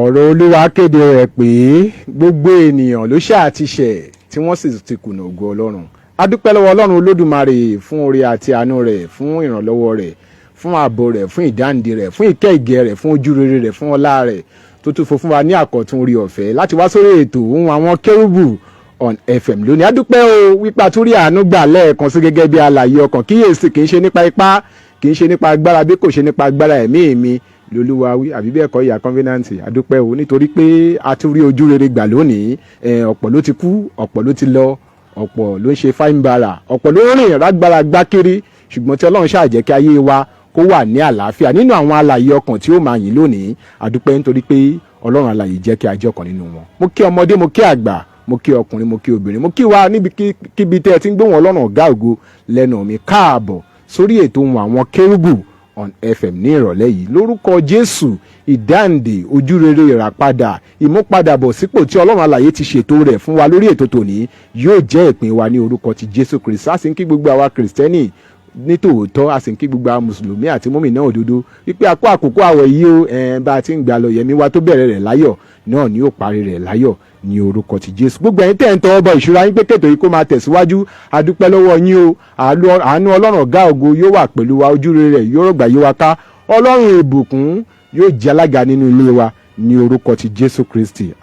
ọ̀rọ̀ Olúwa kéde rẹ̀ pé gbogbo ènìyàn ló ṣáà ti ṣẹ̀ tí wọ́n sì ti kùnà ògo Ọlọ́run. A dúpẹ́ lọ́wọ́ Ọlọ́run Olódùmarè fún oore àti àánú rẹ̀, fún ìrànlọ́wọ́ rẹ̀, fún ààbò rẹ̀, fún ìdáǹdè rẹ̀, fún ìkẹ́ ìgẹ̀ rẹ̀, fún ojú rere rẹ̀, fún ọlá rẹ̀ tó tún fún wa ní àkọ́tún orí ọ̀fẹ́ láti wá sórí ètò Ohun Awon Kerubu on FM lónìí. A dúpẹ́ o wípé a tún rí àánú gbà lẹ́ẹ̀kan sí gẹ́gẹ́ bí alààyè ọkàn, kíyèsí kì í ṣe nípa ipá, kì í ṣe nípa agbára bí kò ṣe nípa agbára ẹ̀mí mi lolúwa wí, àbí bẹ́ẹ̀ kọ́ ìyá convenanti. A dúpẹ́ o nítorí pé a tún rí ojú rere gbà lónìí. Ọ̀pọ̀ ló ti kú, ọ̀pọ̀ ló ti lọ, ọ̀pọ̀ ló ń ṣe fáìmbara, ọ̀pọ̀ ló ń rìn rágbára gbákiri, ṣùgbọ́n tí Ọlọ́run ṣáà jẹ́ kí ayé wa kó wà ní àlàáfíà nínú àwọn alààyè ọkàn tí ó máa yìn lónìí. A dúpẹ́ nítorí pé Ọlọ́run alààyè jẹ́ kí a jẹ́ ọ̀kan nínú wọn. Mo kí ọmọdé, mo kí àgbà, mo kí ọkùnrin, mo kí obìnrin, mo kí wa níbikíbi tẹ́ ẹ ti ń gbóhùn Ọlọ́run ọ̀gá ògo lẹ́nu mi. Káàbọ̀ sórí ètò Ohun Awon Kerubu on FM ní ìrọ̀lẹ́ yìí. Lórúkọ Jésù, ìdáǹdè, ojúrere, ìràpadà, ìmúpadàbọ̀ sípò tí Ọlọ́run alààyè ti ṣètò rẹ̀ fún wa lórí ètò tòní yóò jẹ́ ìpín wa ní orúkọ ti Jésù Kristi. A sì ń kí gbogbo àwa Kristẹni ní tòótọ́, a sì ń kí gbogbo àwọn mùsùlùmí àti mùmínà òdodo wípé a kó àkókò àwẹ̀ yìí o, bá a ti ń gbà lọ yẹmí wa tó bẹ̀rẹ̀ rẹ̀ láyọ̀ náà ni ó parí rẹ̀ láyọ̀ ní orúkọ ti Jésù. Gbogbo ẹ̀yin tẹ́ ń tọwọ́ bọ ìṣúra yín pé kètò yìí kó máa tẹ̀síwájú, a dúpẹ́ lọ́wọ́ yín o. Àánú Ọlọ́run ọ̀gá ògo yóò wà pẹ̀lú wa, ojú rere rẹ̀ yóò rọ̀gbà yí wa ká. Ọlọ́run ìbùkún yóò jẹ́ alága nínú ilé wa ní orúkọ ti Jésù Kristi.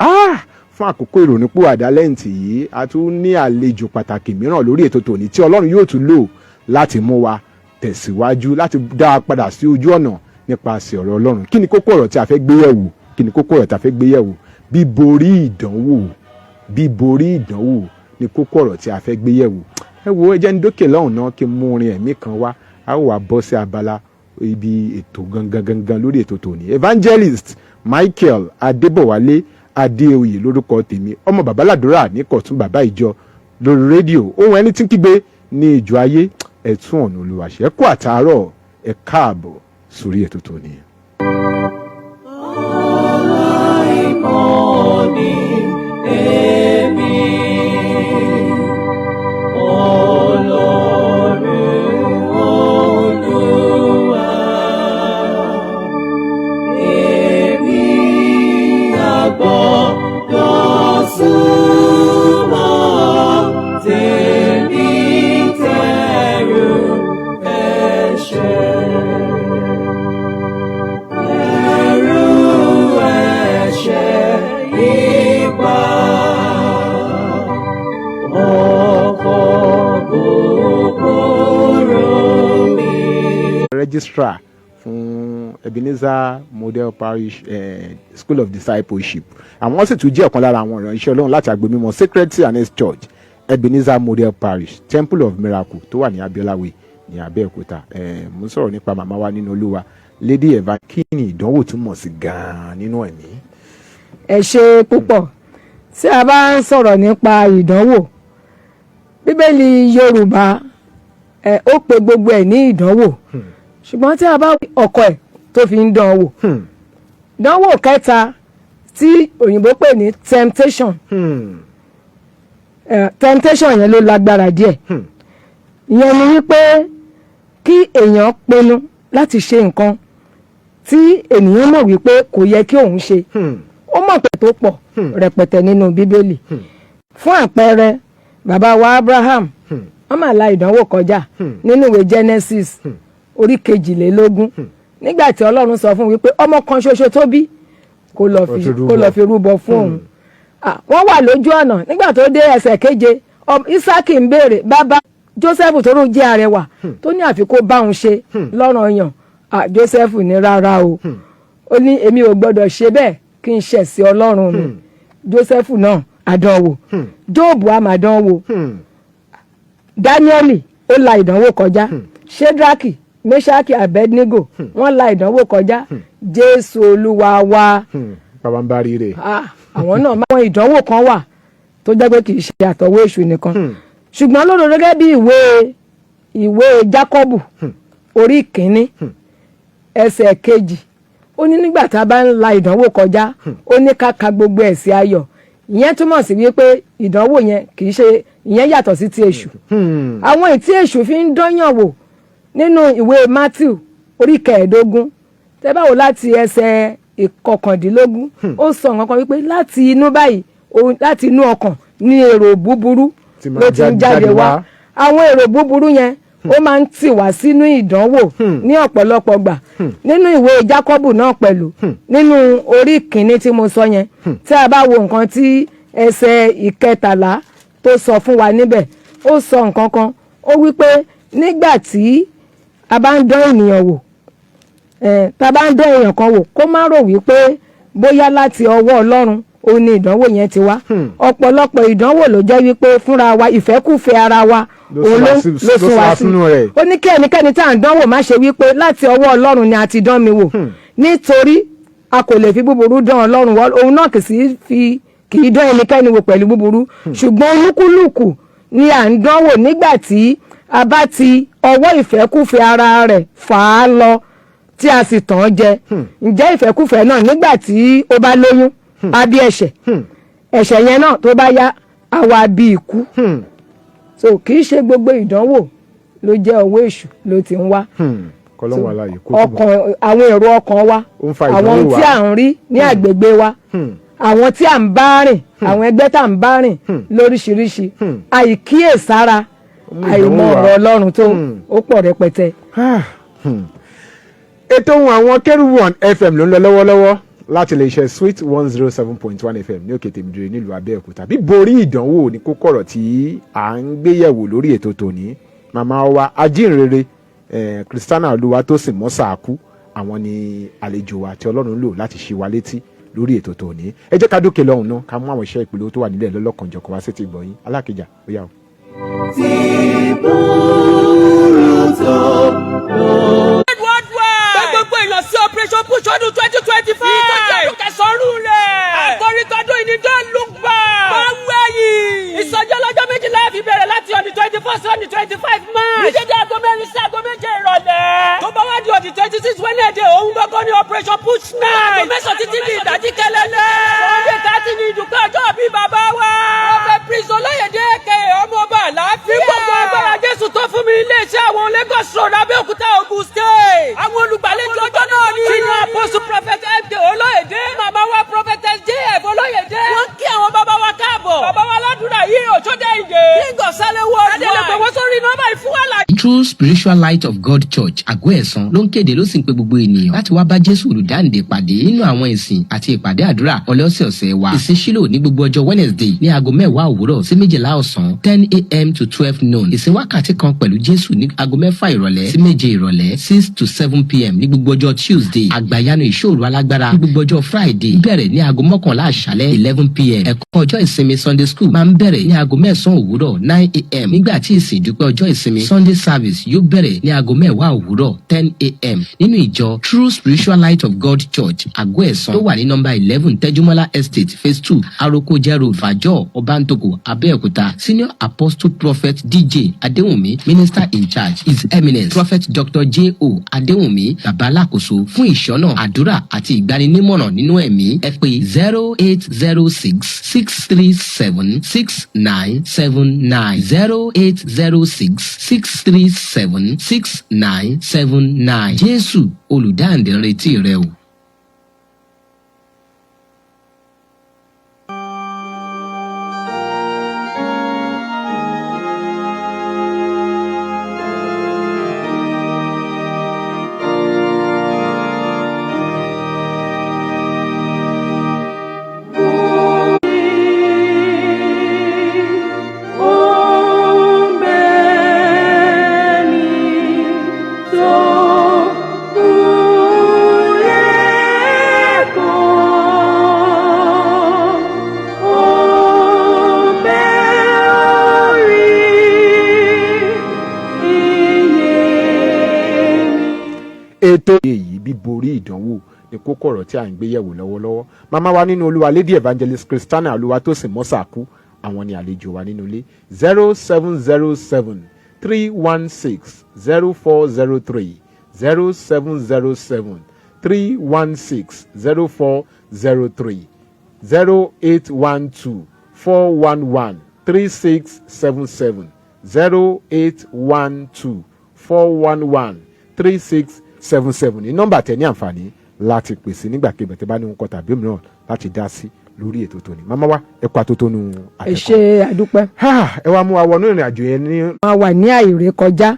Fún àkókò ìrònúpìwàdà lẹ́ǹtì yìí, a tún ní àlejò pàtàkì mìíràn lórí ètò tòní tí Ọlọ́run yóò tún lò láti mú wa tẹ̀síwájú, láti dá a padà sí ojú ọ̀nà nípasẹ̀ ọ̀rọ̀ Ọlọ́run. Kí ni kókó ọ̀rọ̀ tí a fẹ́ gbé yẹ̀wò? Kí ni kókó ọ̀rọ̀ tí a fẹ́ gbé yẹ̀wò? Bíborí ìdánwò. Bíborí ìdánwò ni kókó ọ̀rọ̀ tí a fẹ́ gbé yẹ̀wò. Ẹ wo, ẹ jẹ́ ní dókè lọ́hùn náà kí n mú orin ẹ̀mí kan wá, a ó wá bọ́ sí abala ibi ètò gangan lórí ètò tòní. Evangelist Michael Adébọ̀wálé Adéoyè lórúkọ tèmi, ọmọ babaládùúrà ní Kọ̀tún bàbá ìjọ lórí rédíò Ohun Ẹni tí ń kígbe ní ìjọ ayé. Ẹ̀tún ọ̀nà olùwàṣẹ́ kú àtàárọ̀, ẹ káàbọ̀ sórí ètò tòní. Registrar fún Ebenezer Model Parish School of Discipleship. Àwọn sì tún jẹ́ ọ̀kan lára àwọn ìránṣẹ́ Ọlọ́run láti agbo mímọ́ Sacred C&S Church Ebenezer Model Parish Temple of Miracle tó wà ní Abiolawe ní Abẹ́òkúta. Mo sọ̀rọ̀ nípa màmá wa nínú Olúwa Lady Eva. Kí ni ìdánwò túmọ̀ sí gan-an nínú ẹ̀mí? Ẹ ṣé púpọ̀. Tí a bá ń sọ̀rọ̀ nípa ìdánwò, Bíbélì Yorùbá ó pe gbogbo ẹ̀ ní ìdánwò. Ṣùgbọ́n tí a bá wí ọkọ ẹ̀ tó fi ń dán wò. Ìdánwò kẹta tí òyìnbó pè ní temptation. Temptation yẹn ló lágbára díẹ̀. Ìyẹn ni wípé kí èèyàn pinnu láti ṣe nǹkan tí ènìyàn mọ̀ wípé kò yẹ kí òun ṣe. Ó mọ̀ pé tó pọ̀ rẹpẹtẹ nínú Bíbélì. Fún àpẹẹrẹ, bàbá wa Abraham, wọ́n máa la ìdánwò kọjá nínú ìwé Genesis orí 22. Nígbà tí Ọlọ́run sọ fún wípé ọmọ kan ṣoṣo tó bí kó lọ fi rúbọ fún òun. Wọ́n wà lójú ọ̀nà nígbà tó dé ẹsẹ̀ 7, Ísákì ń béèrè, bàbá Jósẹ́fù tó rún jẹ́ arẹwà tó ní àfi kó bá òun ṣe lọ́ranyàn. Jósẹ́fù ní rárá o, ó ní èmi ò gbọ́dọ̀ ṣe bẹ́ẹ̀ kí n ṣẹ̀ sí Ọlọ́run mi. Jósẹ́fù náà àdánwò, Jóòbù àmàdánwò, Dáníẹ́lì ó la ìdánwò kọjá, Ṣédrákì, Méṣákì, Abednego wọ́n la ìdánwò kọjá. Jésù Olúwa wa bàbá ń bá rí rẹ̀. Àwọn náà máa wọn ìdánwò kan wà tó jẹ́ pé kì í ṣe àtọwọ́ èṣù nìkan. Ṣùgbọ́n lóòrò gẹ́gẹ́ bí ìwé Jákọ́bù orí 1 ẹsẹ̀ 2, ó ní nígbà tá a bá ń la ìdánwò kọjá, ó ní ká ka gbogbo ẹ̀ sí ayọ̀. Ìyẹn túmọ̀ sí wípé ìdánwò yẹn kì í ṣe, ìyẹn yàtọ̀ sí ti èṣù. Àwọn tí èṣù fi ń dányàn wò nínú ìwé Matthew orí 15, tẹ́ bá wò láti ẹsẹ̀ ìkọkàndínlógún ó sọ nǹkan kan wípé láti inú báyìí láti inú ọkàn ní èrò búburú ló ti ń jáde wá. àwọn èrò búburú yẹn ó máa ń tì wá sínú ìdánwò ní ọ̀pọ̀lọpọ̀ gbà. nínú ìwé Jákọ́bù náà pẹ̀lú nínú orí kìíní tí mo sọ yẹn, tí a bá wo nǹkan tí ẹsẹ̀ ìkẹtàlá tó sọ fún wa níbẹ̀, ó sọ nǹkan kan. Ó wí pé nígbà tí a bá ń dán ènìyàn wò, tá a bá ń dán èèyàn kan wò, kó má rò wípé bóyá láti ọwọ́ Ọlọ́run ó ní ìdánwò yẹn ti wá. ọ̀pọ̀lọpọ̀ ìdánwò ló jẹ́ wípé fúnra wa ìfẹ́kùfẹ́ ara wa òun ló sún wa sí. ó ní kí ẹnikẹ́ni tá à ń dánwò má ṣe wípé láti ọwọ́ Ọlọ́run ni a ti dán mi wò, nítorí a kò lè fi búburú dán Ọlọ́run wò. òun náà kì í dán ẹnikẹ́ni wò pẹ̀lú búburú, ṣùgbọ́n olúkúlùkù ni à ń dánwò nígbà tí a bá ti ọwọ́ ìfẹ́kùfẹ́ ara rẹ̀ fà á lọ tí a sì tàn án jẹ. ǹjẹ́ ìfẹ́kùfẹ́ náà nígbà tí ó bá lóyún á bí ẹ̀ṣẹ̀ yẹn náà tó bá yá á wá bí ikú. so kì í ṣe gbogbo ìdánwò ló jẹ́ ọwọ́ èṣù ló ti ń wá. ọkàn àwọn èrò ọkàn wa, àwọn tí à ń rí ní àgbègbè wa, àwọn tí à ń bá rìn, àwọn ẹgbẹ́ tá à ń bá rìn lóríṣiríṣi, àìkíyèsára, àìmọ̀ ọ̀rọ̀ Ọlọ́run tó ó pọ̀ rẹpẹtẹ. ètò Ohun Àwọn Kérúbù on FM ló ń lọ lọ́wọ́lọ́wọ́ láti lè ṣe Sweet 107.1 FM ní òkè tèmídìrí nílùú Abẹ́òkúta. bíborí ìdánwò ní kókó ọ̀rọ̀ tí à ń gbéyẹ̀wò lórí ètò tòní. màmá wa ajínrere Christiana Olúwatósìn Mosaku, àwọn ni àlejò wa tí Ọlọ́run lò láti ṣí wa létí lórí ètò tòní. ẹ jẹ́ ká dókè lọ́hùn náà ká mú àwọn iṣẹ́ ìpolówó tó wà nílẹ̀ lọ́lọ́kanjọ̀kan wá sí ti gbọ̀yìn. Alákìjà ó yá o. Gbogbo èèyàn sí Operation Push ọdún 2025. Ìtọ́jú kẹsàn-án rẹ̀. Àkórí tọdún ìní Don't Look Back. Máa ń wẹ̀yìn. Ìsọjí ọlọ́jọ́ méjìlá fi bẹ̀rẹ̀ láti ọdún 21st ọdún 25 March. Ìdíje aago mẹ́rin sí aago méje ìrọ̀lẹ́. Tó bá wá di ọdún 26 Wednesday, òun gbọ́ngàn ní Operation Push night. Aago mẹ́sàn-án títí di ìdájí kẹlẹ́lẹ́. Sunday 30 ni ìdúpẹ́ ọjọ́ bíi bàbá wa. Ọbẹ̀ Prince Olóyèdè Èkè ọmọọba àlàáfíà. Ní gbogbo agbára Jésù tó fún mi iléeṣẹ́ àwọn Lagos Road Abẹ́òkúta Ògùn State. Àwọn olùgbàlejò ọjọ́ náà ní. Senior Apostle Prophet M.K. Olóyèdè. Màmá wa Prophetess J.F. Olóyèdè. Wọ́n kí àwọn bàbá wa káàbọ̀. Bàbá wa ládùúrà yìí òjòdè ìdè. Kíngọ̀ sálẹ̀ wọ ọdún. Adélẹ́gbẹ̀ wọ́n sórí nọ́mbà ìfúwàlà. True Spiritual Light of God Church Àgọ́ Ẹ̀sán ló ń kéde ló sì ń pe gbogbo ènìyàn láti wá bá Jésù olùdáǹdè pàdé nínú àwọn ìsìn àti ìpàdé àdúrà ọlọ́sẹ̀ọ̀sẹ̀ wa. Ìsìn Ṣílò ní gbogbo ọjọ́ Wednesday ní aago 10 òwúrọ̀ sí 12 ọ̀sán 10 a.m. to 12 noon. Ìsìn wákàtí kan pẹ̀lú Jésù ní aago 6 ìrọ̀lẹ́ sí 7 ìrọ̀lẹ́ 6 to 7 p.m. ní gbogbo ọjọ́ Tuesday. Àgbàyanu ìṣòro alágbára ní gbogbo ọjọ́ Friday bẹ̀rẹ̀ ní aago 11 àṣálẹ́ 11 p.m. Ẹ̀kọ́ ọjọ́ ìsinmi Sunday school máa ń bẹ̀rẹ̀ ní aago 9 òwúrọ̀ 9 a.m. nígbà tí ìsìn ìdúpẹ́ ọjọ́ ìsinmi Sunday service yóò bẹ̀rẹ̀ ní aago 10 òwúrọ̀ 10 a.m. nínú ìjọ True Spiritual Light of God Church Àgọ́ Ẹ̀sán tó wà ní nọ́mbà 11 Tẹ́júmọ́lá Estate phase 2 Arokoje Road Fàjọ́ Ọbántòkò Abẹ́òkúta. Senior Apostle Prophet DJ Adéwùnmí Minister in charge His Eminence Prophet Dr. J.O. Adéwùnmí Babalákòóso fún ìṣọ́nà àdúrà àti ìgbaninímọ̀ràn nínú ẹ̀mí ẹ pè 0806 637 6979 0806 637 6979. Jésù olùdáǹdè ń retí rẹ o. ètò èyí bíborí ìdánwò ní kókó ọ̀rọ̀ tí à ń gbé yẹ̀wò lọ́wọ́lọ́wọ́. màmá wa nínú Olúwa Lady Evangelist Christiana Olúwatósìn Mosaku, àwọn ni àlejò wa nínú ilé. 0707 316 0403 0707 316 0403 0812 411 3677 0812 411 3677 ní nọ́mbà tẹ̀ ní àǹfààní láti pèsè nígbàkigbà tẹ́ bá ní ohun kan tàbí mìíràn láti dá sí lórí ètò tòní. Màmá wa ẹ kó àtótónu àtẹ̀kọ́. ẹ ṣe àdúpẹ́. ẹ wá mú wa wọnú ìrìn àjò yẹn ní. máa wà ní àìrékọjá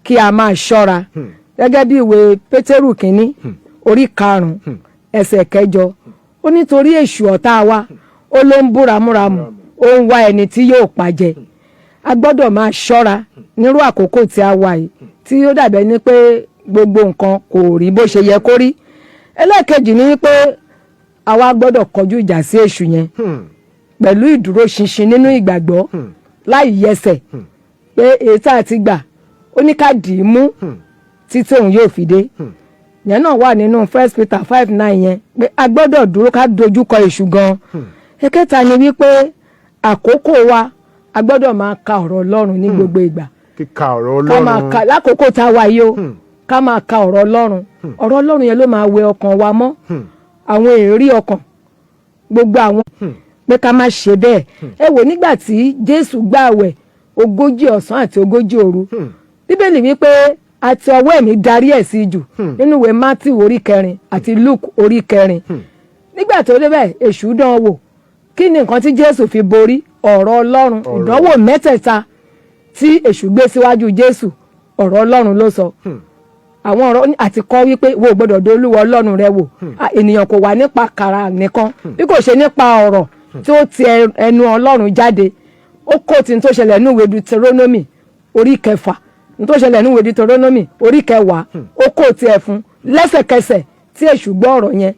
kí a máa ṣọ́ra gẹ́gẹ́ bí ìwé Pétérù kínní orí 5 ẹsẹ̀ 8 ó nítorí èṣù ọ̀tá wa ó ló ń búramúramù ó ń wá ẹni tí yóò pàjẹ́. A gbọ́dọ̀ máa ṣọ́ra nírú àkókò tí a wà yìí tí ó dàbẹ̀ ní pé gbogbo nǹkan kò rí bó ṣe yẹ kó rí. ẹlẹ́ẹ̀kejì ni pé àwa gbọ́dọ̀ kọjú ìjà sí èṣù yẹn pẹ̀lú ìdúróṣinṣin nínú ìgbàgbọ́ láì yẹsẹ̀ pé èyí tá a ti gbà ó ní ká dì í mú títí òun yóò fi dé. yẹn náà wà nínú 1 Peter 5:9 yẹn pé a gbọ́dọ̀ dúró ká dojúkọ èṣù gan. ẹ̀kẹta ni wípé àkókò wa a gbọ́dọ̀ máa ka ọ̀rọ̀ Ọlọ́run ní gbogbo ìgbà. kíka ọ̀rọ̀ Ọlọ́run. ká máa ka lákòókò tá a wà yìí o ká máa ka ọ̀rọ̀ Ọlọ́run. ọ̀rọ̀ Ọlọ́run yẹn ló máa wẹ ọkàn wa mọ́ àwọn èrí ọkàn gbogbo àwọn pé ká má ṣe bẹ́ẹ̀. ẹ wò nígbà tí Jésù gbààwẹ̀ 40 ọ̀sán àti 40 òru Bíbélì wípé àti ọwọ́ ẹ̀mí darí ẹ̀ sí jù nínú ìwé Matthew orí 4 àti Luke orí 4. nígbà tó débẹ̀ èṣù dán wò kí ni nǹkan tí Jésù fi borí ọ̀rọ̀ Ọlọ́run. ìdánwò mẹ́tẹ̀ẹ̀ta tí èṣù gbé síwájú Jésù ọ̀rọ̀ Ọlọ́run ló sọ. àwọn ọ̀rọ̀ àti kọ́ wípé wo gbọ́dọ̀ dé Olúwa Ọlọ́run rẹ wò. ènìyàn kò wà nípa kàrà nìkan bí kò ṣe nípa ọ̀rọ̀ tí ó ti ẹnu Ọlọ́run jáde. ó kó tí n tó ṣẹlẹ̀ ní ìwé Deuteronomy orí 6 n tó ṣẹlẹ̀ ní ìwé Deuteronomy orí 10 ó kó tiẹ̀ fún lẹ́sẹ̀kẹsẹ̀ tí èṣù gbọ́ ọ̀rọ̀ yẹn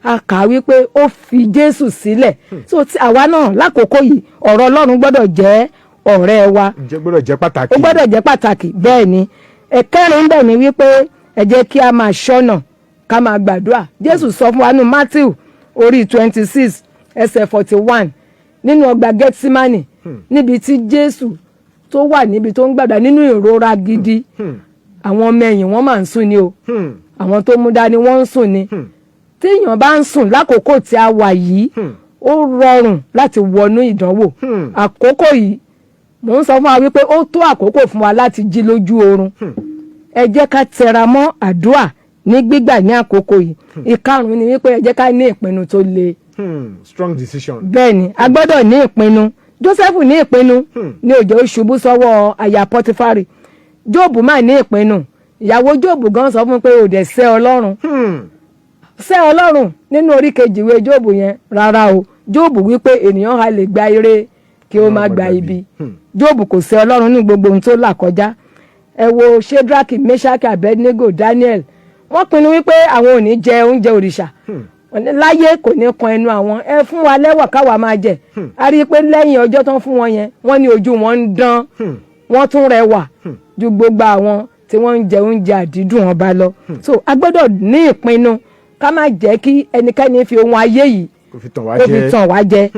a kà á wípé ó fi Jésù sílẹ̀. so tí àwa náà lákòókò yìí ọ̀rọ̀ Ọlọ́run gbọ́dọ̀ jẹ́ ọ̀rẹ́ wa. gbọ́dọ̀ jẹ́ pàtàkì. ó gbọ́dọ̀ jẹ́ pàtàkì bẹ́ẹ̀ ni. ẹ̀kẹrin bẹ́ẹ̀ ni wípé ẹ jẹ́ kí a máa ṣọ́nà ká máa gbàdúrà. Jésù sọ fún wa nínú Matthew orí 26 ẹsẹ̀ 41 nínú ọgbà Gẹ́tímánì níbi tí Jésù tó wà níbi tó ń gbàdúrà nínú ìrora gidi. àwọn ọmọ ẹ̀yìn wọ́n máa ń sùn ni o àwọn tó mú dání wọ́n ń sùn ni. téèyàn bá ń sùn lákòókò tí a wà yìí ó rọrùn láti wọnú ìdánwò. àkókò yìí mò ń sọ fún wa wípé ó tó àkókò fún wa láti jí lójú oorun. ẹ jẹ́ ká tẹra mọ́ àdúrà ní gbígbà ní àkókò yìí. ìkarùn-ún ni wípé ẹ jẹ́ ká ní ìpinnu tó le. strong decision. bẹ́ẹ̀ ni a gbọ́dọ̀ ní ìpinnu. Jósẹ́fù ní ìpinnu ní òjò ṣubú sọ́wọ́ aya Pọ́tífárì. Jóòbù máa ní ìpinnu. ìyàwó Jóòbù gan sọ fún pé ò dẹ̀ sẹ́ Ọlọ́run. sẹ́ Ọlọ́run nínú orí 2 ìwé Jóòbù yẹn rárá o. Jóòbù wípé ènìyàn ha lè gba ire kí ó má gba ibi. Jóòbù kò sẹ́ Ọlọ́run ní gbogbo ohun tó là kọjá. ẹ wo Ṣédrákì, Méṣákì, Abednego, Daniel. wọ́n pinnu wípé àwọn ò ní jẹ oúnjẹ òrìṣà. láyé kò ní kan ẹnu àwọn. ẹ fún wa lẹ́wà káwa máa jẹ. a rí i pé lẹ́yìn ọjọ́ tán fún wọn yẹn wọ́n ní ojú wọn ń dán. wọ́n tún rẹwà ju gbogbo àwọn tí wọ́n ń jẹ oúnjẹ àdídùn ọba lọ. so a gbọ́dọ̀ ní ìpinnu ká má jẹ́ kí ẹnikẹ́ni fi ohun ayé yìí kó fi tàn wá jẹ.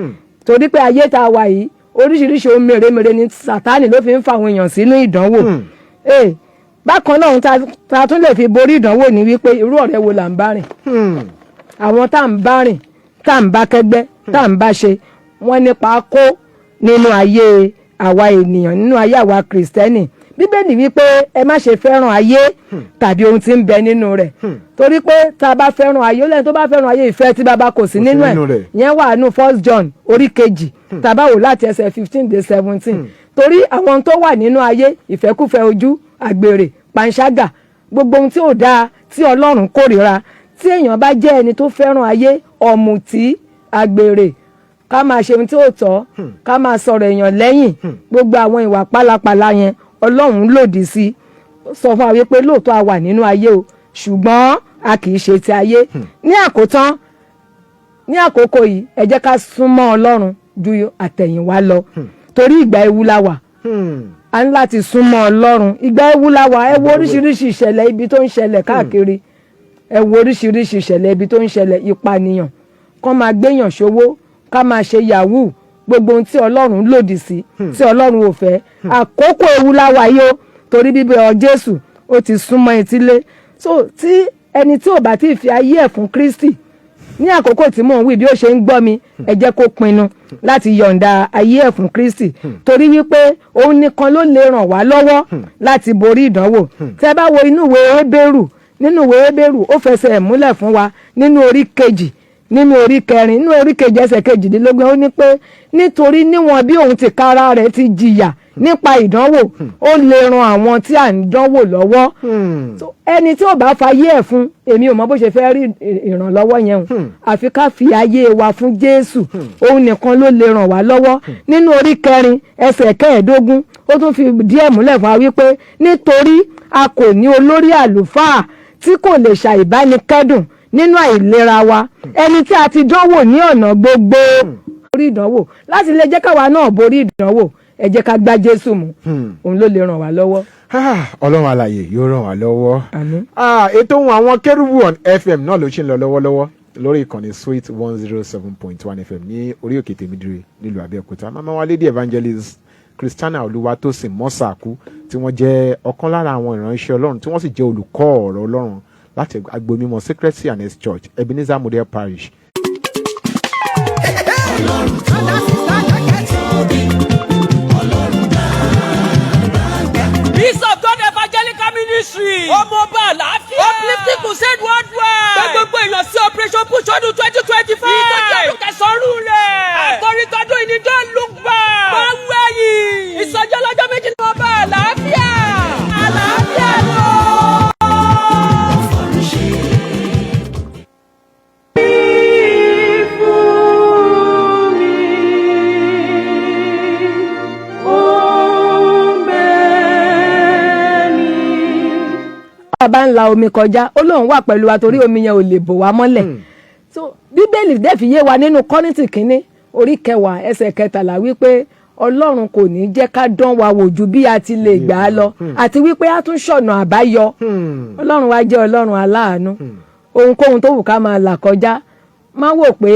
torí pé ayé tá a wà yìí oríṣiríṣi ohun mèremère ni Sátánì ló fi ń fa àwọn èèyàn sínú ìdánwò. bákan náà ta tún lè fi borí ìdánwò ní wípé irú ọ̀rẹ́ wo là ń bá rìn. àwọn tá à ń bá rìn tá à ń bá kẹ́gbẹ́ tá à ń bá ṣe wọ́n nípa kó nínú ayé àwa ènìyàn nínú ayé àwa Kìrìsìtẹ́nì. Bíbélì wípé ẹ má ṣe fẹ́ràn ayé tàbí ohun tí ń bẹ nínú rẹ̀. torí pé tá a bá fẹ́ràn ayé ó lẹ́yìn tó bá fẹ́ràn ayé ìfẹ́ tí bàbá kò sí nínú ẹ̀ yẹn wà nínú 1 John orí 2 tàbá wò láti ẹsẹ̀ 15 dé 17. torí àwọn tó wà nínú ayé ìfẹ́kùfẹ́ ojú àgbèrè panṣágà gbogbo ohun tí ò dáa tí Ọlọ́run kórìíra. tí èèyàn bá jẹ́ ẹni tó fẹ́ràn ayé ọ̀mùtí àgbèrè ká máa ṣe ohun tí ò tọ́ ká máa sọ̀rọ̀ èèyàn lẹ́yìn gbogbo àwọn ìwà pálapàla yẹn Ọlọ́run lòdì sí. sọ fún wa wípé lóòótọ́ a wà nínú ayé o ṣùgbọ́n a kì í ṣe ti ayé. ní àkótán ní àkókò yìí ẹ jẹ́ ká súnmọ́ Ọlọ́run ju àtẹ̀yìnwá lọ torí ìgbà ewu la wà. a ní láti súnmọ́ Ọlọ́run ìgbà ewu la wà. ẹ wo oríṣiríṣi ìṣẹ̀lẹ̀ ibi tó ń ṣẹlẹ̀ káàkiri. ẹ wo oríṣiríṣi ìṣẹ̀lẹ̀ ibi tó ń ṣẹlẹ̀ ìpànìyàn kán máa gbéyàn ṣòwò ká máa ṣe yahoo gbogbo ohun tí Ọlọ́run lòdì sí tí Ọlọ́run ò fẹ́. àkókò ewu la wà yìí o torí bíbẹ̀ Jésù ó ti súnmọ́ etílé. so tí ẹni tí ò bá ti fi ayé ẹ̀ fún Kristi ní àkókò tí mò ń wí bí ó ṣe ń gbọ́ mi ẹ jẹ́ kó pinnu láti yọ̀ǹda ayé ẹ̀ fún Kristi torí wípé òun nìkan ló lè ràn wá lọ́wọ́ láti borí ìdánwò. tẹ́ bá wo inú ìwé Hébérù nínú ìwé Hébérù ó fẹsẹ̀ múlẹ̀ fún wa nínú orí kejì nínú orí kẹrin nínú orí kejì ẹsẹ̀ kejìdínlógún ó ní pé nítorí níwọ̀n bí òun ti kára rẹ̀ ti jìyà nípa ìdánwò ó lè ran àwọn tí à ń dánwò lọ́wọ́ ẹni tí ò bá fayé ẹ̀ fún èmi ò mọ bó ṣe fẹ́ rí ìrànlọ́wọ́ yẹn o àfi ká fi ayé wa fún Jésù òun nìkan ló lè ràn wá lọ́wọ́ nínú orí kẹrin ẹsẹ̀ kẹẹ̀ẹ́dógún ó tún fi díẹ̀ múlẹ̀ fún wa wípé nítorí a kò ní olórí àlùfáà tí kò lè ṣàìbánikẹ́dùn nínú àìlera wa ẹni tí a ti dánwò ní ọ̀nà gbogbo borí ìdánwò láti lè jẹ́ káwa náà borí ìdánwò ẹ jẹ́ ká gbá Jésù mú òun ló lè ràn wá lọ́wọ́. Ọlọ́run alààyè yóò ràn wá lọ́wọ́. Àmín. Ètò Ohun Awon Kerubu on FM náà ló ṣì ń lọ lọ́wọ́lọ́wọ́ lórí ìkànnì Sweet 107.1 FM ní orí òkè Tèmídire nílùú Abẹ́òkúta. Màmá wa Lady Evangelist Christiana Olúwatósìn Mosaku tí wọ́n jẹ́ ọ̀kan lára àwọn ìránṣẹ́ Ọlọ́run tí wọ́n sì jẹ́ olùkọ́ ọ̀rọ̀ Ọlọ́run láti agbomímọ Secretary and East Church Ebenezer Model Parish. Ọlọ́run tó dá sí sáyà kẹ́tì Ọlọ́run dáadáa. Peace of God Evangelical Ministry. Ọmọ ọba àlàáfíà. Uplifting crusade worldwide. Gbogbo èèyàn sí operation push ọdún 2025. Ìtọ́jú ọdún kẹsàn-án rẹ̀. Àkórí tọdún ìníjọ́ ló gbà. Máa ń wẹ̀yìn. Ìsọjí ọlọ́jọ́ méjì ní ọba àlàáfíà. Àlàáfíà lọ. bá ń la omi kọjá ó lóun wà pẹ̀lú wa torí omi yẹn ò lè bò wá mọ́lẹ̀ so bíbélì dẹ̀ fi yé wa nínú Kọ́ríńtì kínní orí 10 ẹsẹ̀ 13 wípé Ọlọ́run kò ní jẹ́ ká dán wa wò ju bí a ti lè gbà á lọ àti wípé a tún ṣọ̀nà àbáyọ Ọlọ́run wa jẹ́ Ọlọ́run aláàánú ohunkóhun tó wù ká máa là kọjá má wò pé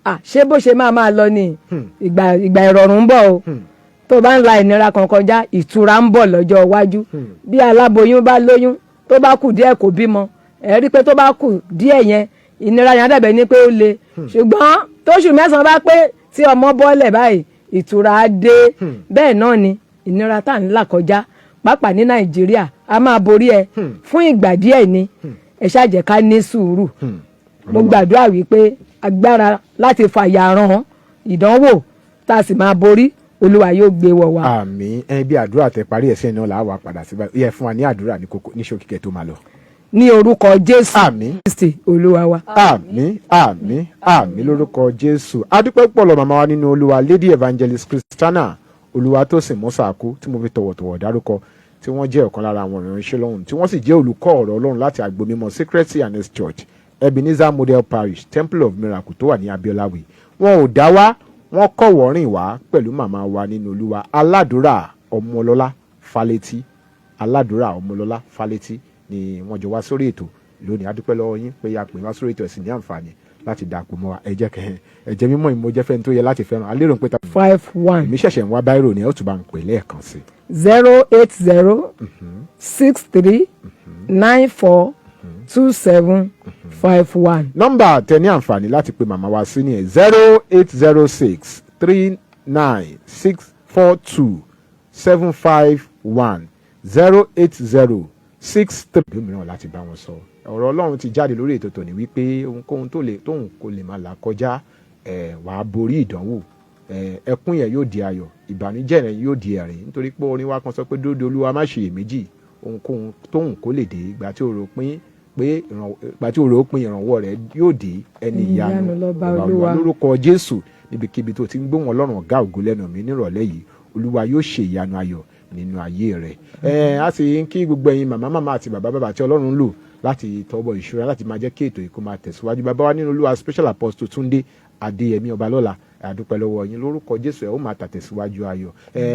ṣé bó ṣe máa lọ ni ìgbà ìrọ̀rùn ń bọ̀ o tó bá ń la ìnira kan kọjá ìtura ń bọ̀ lọ́jọ́ iwájú bí aláboyún bá lóyún tó bá kù díẹ̀ kò bímọ ẹ rí pé tó bá kù díẹ̀ yẹn ìnira yẹn dàbẹ̀ ní pé ó le ṣùgbọ́n tóṣù mẹ́sàn-án bá pé tí ọmọ bọ́lẹ̀ báyìí ìtura á dé bẹ́ẹ̀ náà ni ìnira tá à ń là kọjá pàápàá ní Nàìjíríà a máa borí ẹ fún ìgbà díẹ̀ ni ẹ ṣáà jẹ́ ká ní sùúrù mo gbàdúrà wípé agbára láti fàyà ràn ìdánwò tá a sì máa borí Olúwa yóò gbé wọ̀ wá. Àmín. Bí àdúrà tẹ parí ẹ̀sẹ̀ náà làá wà padà sí báyìí. Ó yẹ fún wa ní àdúrà ní kókó ní ṣókíkẹ́ tó máa lọ. Ní orúkọ Jésù. Àmín. Kristi Olúwa wa. Àmín àmín àmín lórúkọ Jésù. Adúpẹ́ pọ̀ lọ màmá wa nínú Olúwa Lady Evangelist Christiana Olúwatósìn Mosaku tí mo fi tọ̀wọ̀tọ̀wọ̀ dárúkọ tí wọ́n jẹ́ ọ̀kan lára àwọn ìránṣẹ́ Ọlọ́run tí wọ́n sì jẹ́ olùkọ́ ọ̀rọ̀ Ọlọ́run láti agbomímọ Secretary and East Church Ebenezer Model Parish Temple of Miracle tó wà ní Abiolawe. Wọn ò dá wá wọ́n kọ̀wọ́ rìn wá pẹ̀lú màmá wa nínú Olúwa aládùúrà Ọmọlọ́lá Fálétí aládùúrà Ọmọlọ́lá Fálétí ni wọ́n jọ wá sórí ètò lónìí. Adúpẹ́ lọ́wọ́ yín pé a pè wá sórí ètò ẹ̀sìn ní àǹfààní láti dàpọ̀ mọ́ wa ẹ̀jẹ̀ mímọ́ ìmọ̀jẹ́fẹ́ tó yẹ láti fẹ́ràn alérò pé 51 èmi ṣẹ̀ṣẹ̀ ń wá báírò ni ẹ̀ ó tún bá ń pè lẹ́ẹ̀kan sí 080 63 94 2751. nọ́mbà tẹ ní àǹfààní láti pe màmá wa sí ni 0806 39642 751 08063 mìíràn láti bá wọn sọ ọ̀rọ̀ Ọlọ́run ti jáde lórí ètò tòní wípé ohunkóhun tóun kò lè máa là kọjá wàá borí ìdánwò ẹkún yẹn yóò di ayọ̀ ìbànújẹ́ yẹn yóò di ẹ̀rín nítorí pé orin wa kan sọ pé dúró de Olúwa má ṣiyèméjì ohunkóhun tóun kò lè dé ìgbà tí o rò pin ìrànwọ́ rẹ̀ yóò dé ẹni ìyanu ọba Olúwa lórúkọ Jésù níbikíbi tó ti ń gbóhùn Ọlọ́run ọ̀gá ògo lẹ́nu mi nírọ̀lẹ́ yìí Olúwa yóò ṣe ìyanu ayọ̀ nínú ayé rẹ̀ a sì ń kí gbogbo ẹ̀yin màmá àti bàbá tí Ọlọ́run ń lò láti tọwọ́ ìṣúra láti máa jẹ́ kí ètò yìí kó máa tẹ̀síwájú bàbá wa nínú Olúwa Special Apostle Túndé Adéyẹmí Ọbalọ́lá àdúpẹ́ lọ́wọ́ yín lórúkọ Jésù ẹ̀ ó máa tàtẹ̀síwájú ayọ̀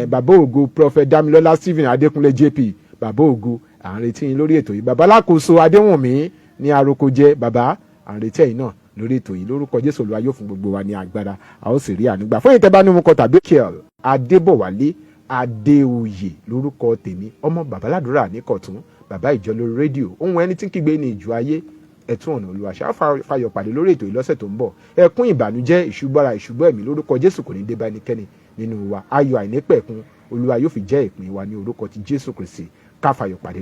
bàbá ògo Prophet Damilọ́lá Stephen Adékúnlé JP bàbá ògo à ń retí yín lórí ètò yìí bàbá alákòóso Adéwùnmí ní Arókojẹ bàbá à ń retí ẹ̀yin náà lórí ètò yìí lórúkọ Jésù Olúwa yóò fún gbogbo wa ní agbára a ó sì rí ànígbà fún ìtẹ́bá ní orúkọ tàbí Kiel Adébọ̀wálé Adéoyè lórúkọ tèmi ọmọ babaládùúrà ní Kọ̀tún bàbá ìjọ lórí rédíò ohun ẹni tí ń kígbe ní ìjọ ayé ẹ̀tún ọ̀nà Olúwa ṣáà fàyọ̀ pàdé lórí ètò ìlọ́sẹ̀ tó ń bọ̀ ẹkún ìbànújẹ́ ìṣubọ́ra ìṣubọ́ ẹ̀mí lórúkọ Jésù kò ní dé bá ẹnikẹ́ni nínú wa ayọ̀ àìnípẹ̀kun Olúwa yóò fi jẹ́ ìpín wa ní orúkọ ti Jésù Kristi ká fàyọ̀ pàdé.